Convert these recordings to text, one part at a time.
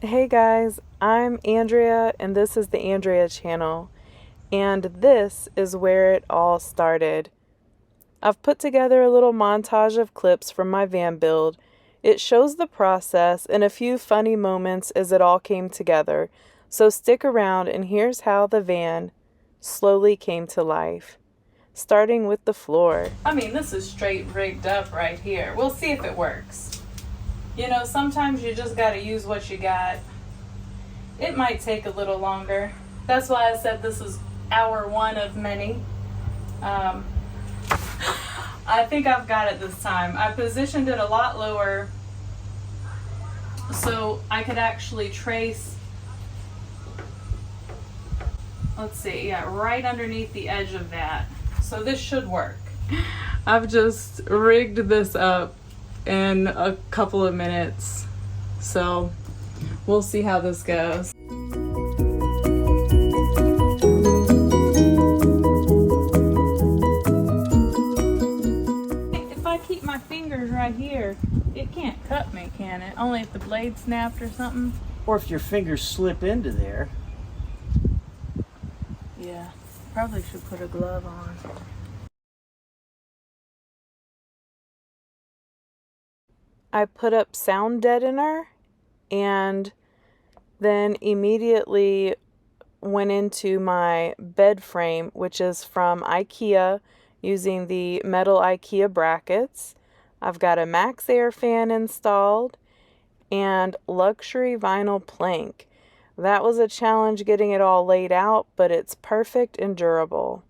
Hey guys, I'm Andrea and this is the Andrea channel, and this is where it all started. I've put together a little montage of clips from my van build. It shows the process and a few funny moments as it all came together, so stick around and here's how the van slowly came to life. Starting with the floor. I mean, this is straight rigged up right here. We'll see if it works. You know, sometimes you just gotta use what you got. It might take a little longer. That's why I said this is hour one of many. I think I've got it this time. I positioned it a lot lower so I could actually trace, let's see, yeah, right underneath the edge of that. So this should work. I've just rigged this up in a couple of minutes. So we'll see how this goes. If I keep my fingers right here, it can't cut me, can it? Only if the blade snapped or something. Or if your fingers slip into there. Yeah, probably should put a glove on. I put up sound deadener and then immediately went into my bed frame, which is from IKEA, using the metal IKEA brackets. I've got a Max Air fan installed and luxury vinyl plank. That was a challenge getting it all laid out, but it's perfect and durable.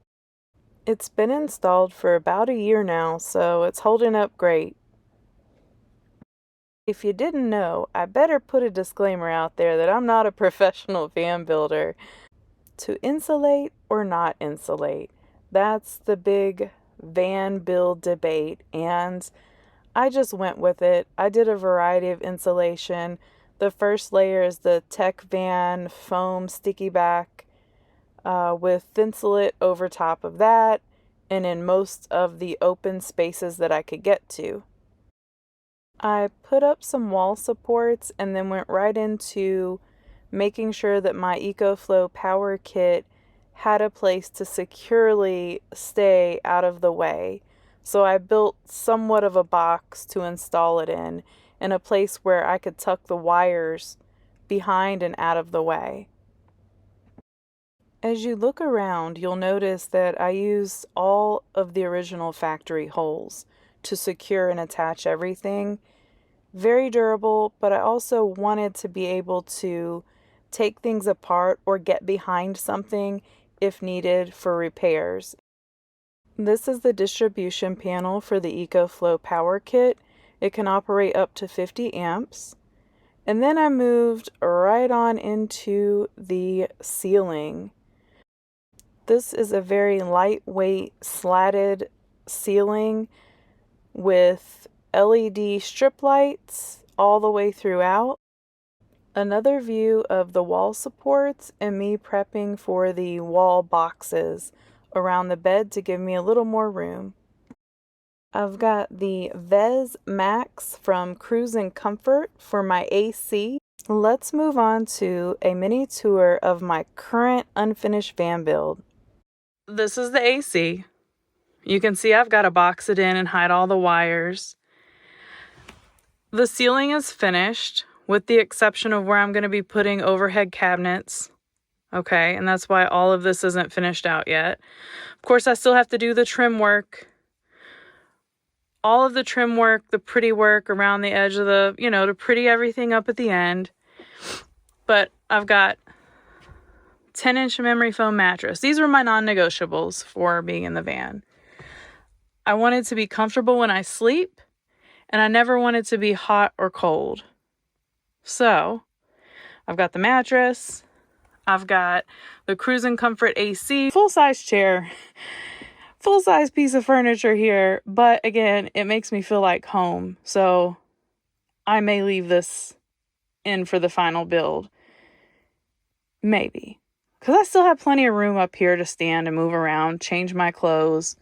It's been installed for about a year now, so it's holding up great. If you didn't know, I better put a disclaimer out there that I'm not a professional van builder. To insulate or not insulate, that's the big van build debate, and I just went with it. I did a variety of insulation. The first layer is the Tech Van foam sticky back with Thinsulate over top of that, and in most of the open spaces that I could get to. I put up some wall supports and then went right into making sure that my EcoFlow power kit had a place to securely stay out of the way. So I built somewhat of a box to install it in, and a place where I could tuck the wires behind and out of the way. As you look around, you'll notice that I used all of the original factory holes to secure and attach everything. Very durable, but I also wanted to be able to take things apart or get behind something if needed for repairs. This is the distribution panel for the EcoFlow power kit. It can operate up to 50 amps. And then I moved right on into the ceiling. This is a very lightweight slatted ceiling with LED strip lights all the way throughout. Another view of the wall supports and me prepping for the wall boxes around the bed to give me a little more room. I've got the Vez Max from Cruise and Comfort for my AC. Let's move on to a mini tour of my current unfinished van build. This is the AC. You can see I've got to box it in and hide all the wires. The ceiling is finished, with the exception of where I'm going to be putting overhead cabinets. Okay, and that's why all of this isn't finished out yet. Of course, I still have to do the trim work. All of the trim work, the pretty work around the edge of the, to pretty everything up at the end. But I've got 10-inch memory foam mattress. These were my non-negotiables for being in the van. I wanted to be comfortable when I sleep, and I never wanted to be hot or cold. So, I've got the mattress, I've got the Cruise and Comfort AC, full-size chair, full-size piece of furniture here, but again, it makes me feel like home, so I may leave this in for the final build. Maybe. Because I still have plenty of room up here to stand and move around, change my clothes.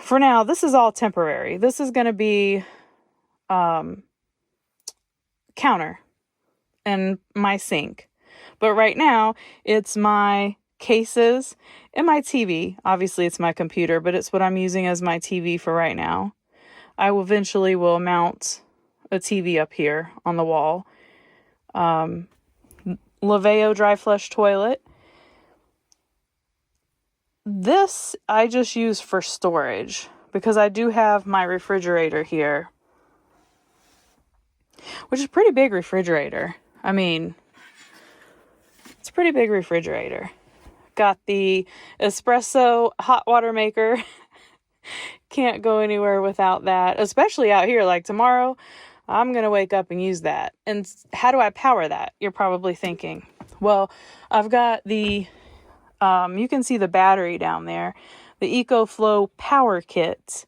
For now, this is all temporary. This is going to be counter. and my sink. But right now, it's my cases and my TV. Obviously, it's my computer, but it's what I'm using as my TV for right now. I will eventually mount a TV up here on the wall. Laveo dry flush toilet. This I just use for storage because I do have my refrigerator here, which is a pretty big refrigerator. I mean, it's a pretty big refrigerator. Got the espresso hot water maker. Can't go anywhere without that, especially out here. Like tomorrow, I'm going to wake up and use that. And how do I power that? You're probably thinking. Well, I've got the, you can see the battery down there, the EcoFlow power kit.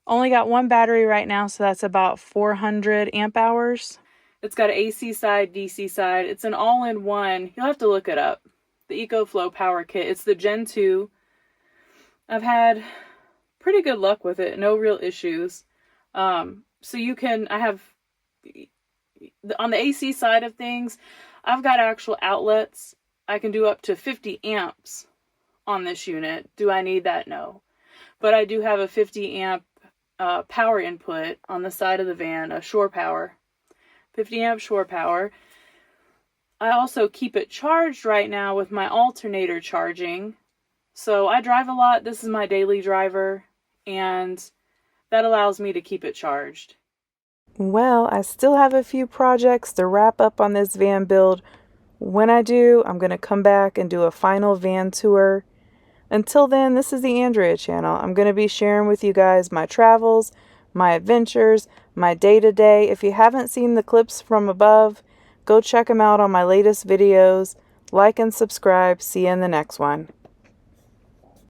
Only got one battery right now, so that's about 400 amp hours. It's got an AC side, DC side. It's an all-in-one. You'll have to look it up. The EcoFlow power kit. It's the Gen 2. I've had pretty good luck with it. No real issues. So you can, I have, on the AC side of things, I've got actual outlets. I can do up to 50 amps on this unit. Do I need that? No. But I do have a 50 amp power input on the side of the van, a shore power. 50 amp shore power. I also keep it charged right now with my alternator charging. So I drive a lot. This is my daily driver, and that allows me to keep it charged. Well, I still have a few projects to wrap up on this van build. When I do, I'm going to come back and do a final van tour. Until then, this is the Andrea channel. I'm going to be sharing with you guys my travels, my adventures, my day-to-day. If you haven't seen the clips from above, go check them out on my latest videos. Like and subscribe. See you in the next one.